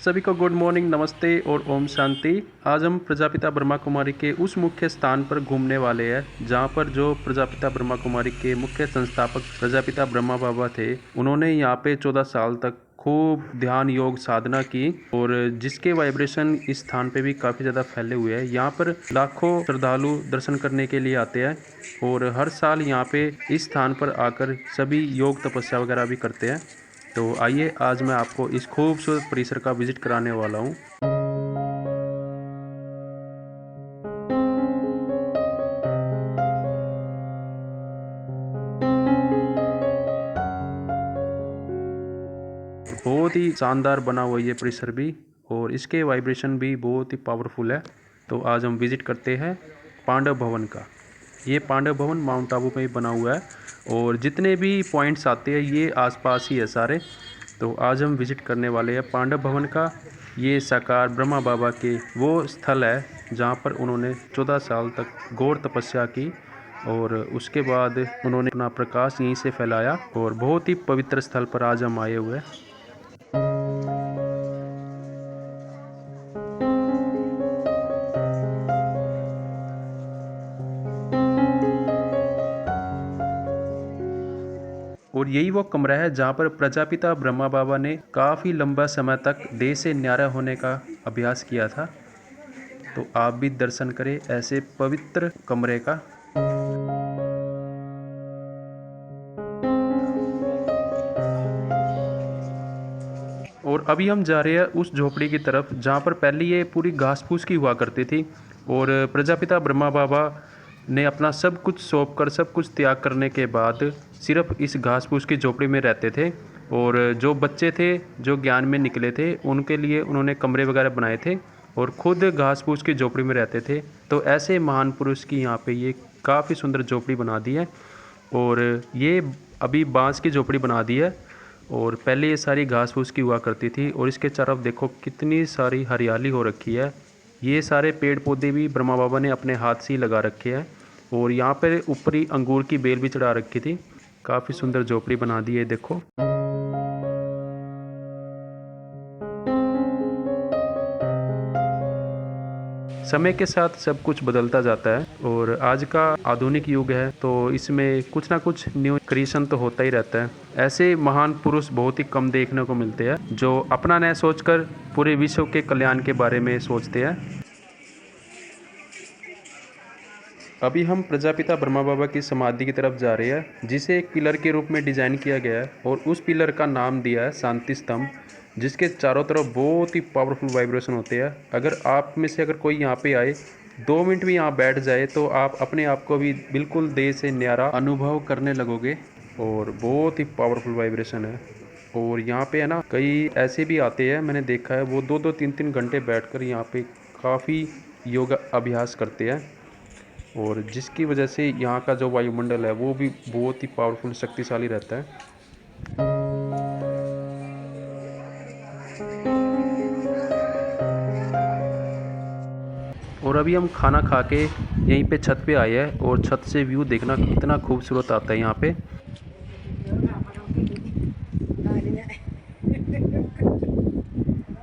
सभी को good morning, नमस्ते और ओम शांति। आज हम प्रजापिता ब्रह्मा कुमारी के उस मुख्य स्थान पर घूमने वाले हैं जहाँ पर जो प्रजापिता ब्रह्मा कुमारी के मुख्य संस्थापक प्रजापिता ब्रह्मा बाबा थे, उन्होंने यहाँ पे 14 साल तक खूब ध्यान योग साधना की और जिसके वाइब्रेशन इस स्थान पे भी काफ़ी ज़्यादा फैले हुए हैं। यहाँ पर लाखों श्रद्धालु दर्शन करने के लिए आते हैं और हर साल यहाँ पे इस स्थान पर आकर सभी योग तपस्या वगैरह भी करते हैं। तो आइए आज मैं आपको इस खूबसूरत परिसर का विजिट कराने वाला हूँ। बहुत ही शानदार बना हुआ ये परिसर भी और इसके वाइब्रेशन भी बहुत ही पावरफुल है। तो आज हम विजिट करते हैं पांडव भवन का। ये पांडव भवन माउंट आबू में ही बना हुआ है और जितने भी पॉइंट्स आते हैं ये आसपास ही है सारे। तो आज हम विजिट करने वाले हैं पांडव भवन का। ये साकार ब्रह्मा बाबा के वो स्थल है जहाँ पर उन्होंने 14 साल तक घोर तपस्या की और उसके बाद उन्होंने अपना प्रकाश यहीं से फैलाया और बहुत ही पवित्र स्थल पर आज हम आए हुए हैं। और यही वो कमरा है जहाँ पर प्रजापिता ब्रह्मा बाबा ने काफ़ी लंबा समय तक देह से न्यारा होने का अभ्यास किया था। तो आप भी दर्शन करें ऐसे पवित्र कमरे का। और अभी हम जा रहे हैं उस झोपड़ी की तरफ जहाँ पर पहले ये पूरी घास फूस की हुआ करती थी और प्रजापिता ब्रह्मा बाबा ने अपना सब कुछ सौंप कर सब कुछ त्याग करने के बाद सिर्फ इस घास फूस की झोपड़ी में रहते थे। और जो बच्चे थे जो ज्ञान में निकले थे उनके लिए उन्होंने कमरे वगैरह बनाए थे और खुद घास फूस की झोपड़ी में रहते थे। तो ऐसे महान पुरुष की यहाँ पे ये काफ़ी सुंदर झोपड़ी बना दी है और ये अभी बांस की झोपड़ी बना दी है और पहले ये सारी घास फूस की हुआ करती थी और इसके तरफ देखो कितनी सारी हरियाली हो रखी है। ये सारे पेड़ पौधे भी ब्रह्मा बाबा ने अपने हाथ से ही लगा रखे हैं और यहाँ पर ऊपरी अंगूर की बेल भी चढ़ा रखी थी। काफ़ी सुंदर झोपड़ी बना दी है देखो। समय के साथ सब कुछ बदलता जाता है और आज का आधुनिक युग है तो इसमें कुछ ना कुछ न्यू क्रिएशन तो होता ही रहता है। ऐसे महान पुरुष बहुत ही कम देखने को मिलते हैं जो अपना न सोचकर पूरे विश्व के कल्याण के बारे में सोचते हैं। अभी हम प्रजापिता ब्रह्मा बाबा की समाधि की तरफ जा रहे हैं जिसे एक पिलर के रूप में डिज़ाइन किया गया है और उस पिलर का नाम दिया है शांति स्तंभ, जिसके चारों तरफ बहुत ही पावरफुल वाइब्रेशन होते हैं। अगर आप में से अगर कोई यहाँ पे आए 2 मिनट भी यहाँ बैठ जाए तो आप अपने आप को भी बिल्कुल देह से न्यारा अनुभव करने लगोगे और बहुत ही पावरफुल वाइब्रेशन है। और यहाँ पे है ना कई ऐसे भी आते हैं, मैंने देखा है वो 2-2 3-3 घंटे बैठकर यहाँ पे काफ़ी योगा अभ्यास करते हैं और जिसकी वजह से यहाँ का जो वायुमंडल है वो भी बहुत ही पावरफुल शक्तिशाली रहता है। और अभी हम खाना खा के यहीं पे छत पे आए हैं और छत से व्यू देखना कितना खूबसूरत आता है यहाँ पे।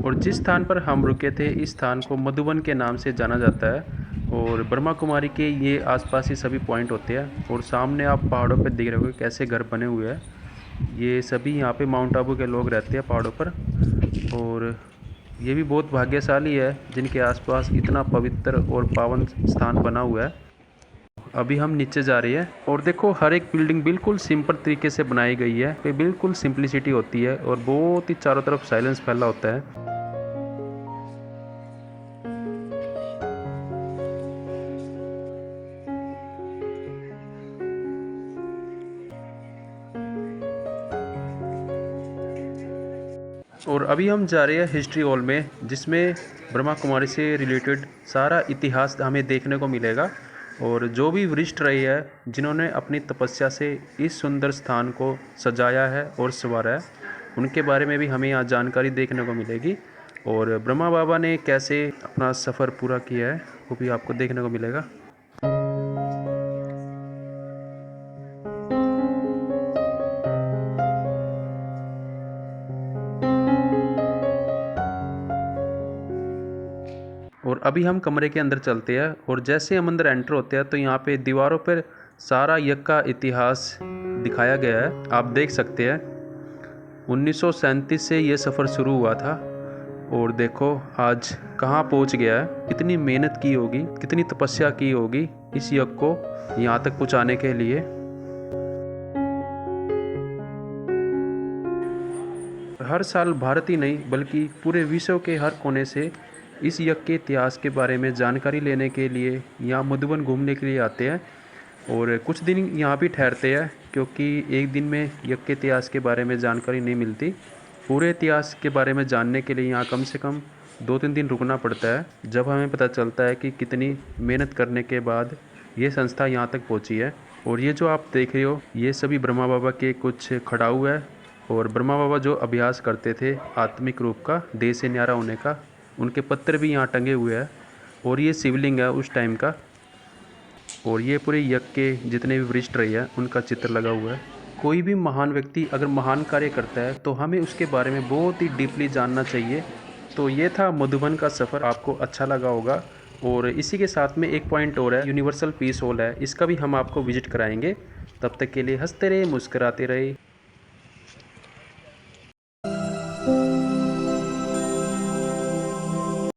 और जिस स्थान पर हम रुके थे इस स्थान को मधुबन के नाम से जाना जाता है और ब्रह्मा कुमारी के ये आसपास ही सभी पॉइंट होते हैं। और सामने आप पहाड़ों पे देख रहे होगे कैसे घर बने हुए हैं। ये सभी यहाँ पे माउंट आबू के लोग रहते हैं पहाड़ों पर और ये भी बहुत भाग्यशाली है जिनके आसपास इतना पवित्र और पावन स्थान बना हुआ है। अभी हम नीचे जा रहे हैं और देखो हर एक बिल्डिंग बिल्कुल सिंपल तरीके से बनाई गई है। पे बिल्कुल सिंपलिसिटी होती है और बहुत ही चारों तरफ साइलेंस फैला होता है। और अभी हम जा रहे हैं हिस्ट्री हॉल में जिसमें ब्रह्मा कुमारी से रिलेटेड सारा इतिहास हमें देखने को मिलेगा और जो भी वरिष्ठ रहे हैं जिन्होंने अपनी तपस्या से इस सुंदर स्थान को सजाया है और संवारा है उनके बारे में भी हमें यहाँ जानकारी देखने को मिलेगी। और ब्रह्मा बाबा ने कैसे अपना सफ़र पूरा किया है वो भी आपको देखने को मिलेगा। और अभी हम कमरे के अंदर चलते हैं और जैसे हम अंदर एंटर होते हैं तो यहाँ पे दीवारों पर सारा यज्ञ का इतिहास दिखाया गया है। आप देख सकते हैं 1937 से ये सफ़र शुरू हुआ था और देखो आज कहाँ पहुँच गया है। कितनी मेहनत की होगी, कितनी तपस्या की होगी इस यज्ञ को यहाँ तक पहुँचाने के लिए। हर साल भारत ही नहीं बल्कि पूरे विश्व के हर कोने से इस यज्ञ के इतिहास के बारे में जानकारी लेने के लिए यहाँ मधुबन घूमने के लिए आते हैं और कुछ दिन यहाँ भी ठहरते हैं, क्योंकि एक दिन में यज्ञ के इतिहास के बारे में जानकारी नहीं मिलती। पूरे इतिहास के बारे में जानने के लिए यहाँ कम से कम 2-3 दिन रुकना पड़ता है, जब हमें पता चलता है कि कितनी मेहनत करने के बाद ये संस्था यहाँ तक पहुँची है। और ये जो आप देख रहे हो ये सभी ब्रह्मा बाबा के कुछ खड़ाऊ है और ब्रह्मा बाबा जो अभ्यास करते थे आत्मिक रूप का, देह से न्यारा होने का, उनके पत्थर भी यहाँ टंगे हुए हैं। और ये शिवलिंग है उस टाइम का। और ये पूरे यज्ञ के जितने भी वरिष्ठ रहे हैं उनका चित्र लगा हुआ है। कोई भी महान व्यक्ति अगर महान कार्य करता है तो हमें उसके बारे में बहुत ही डीपली जानना चाहिए। तो ये था मधुबन का सफ़र, आपको अच्छा लगा होगा। और इसी के साथ में एक पॉइंट और है, यूनिवर्सल पीस हॉल है, इसका भी हम आपको विजिट कराएंगे। तब तक के लिए हंसते रहे, मुस्कराते रहे।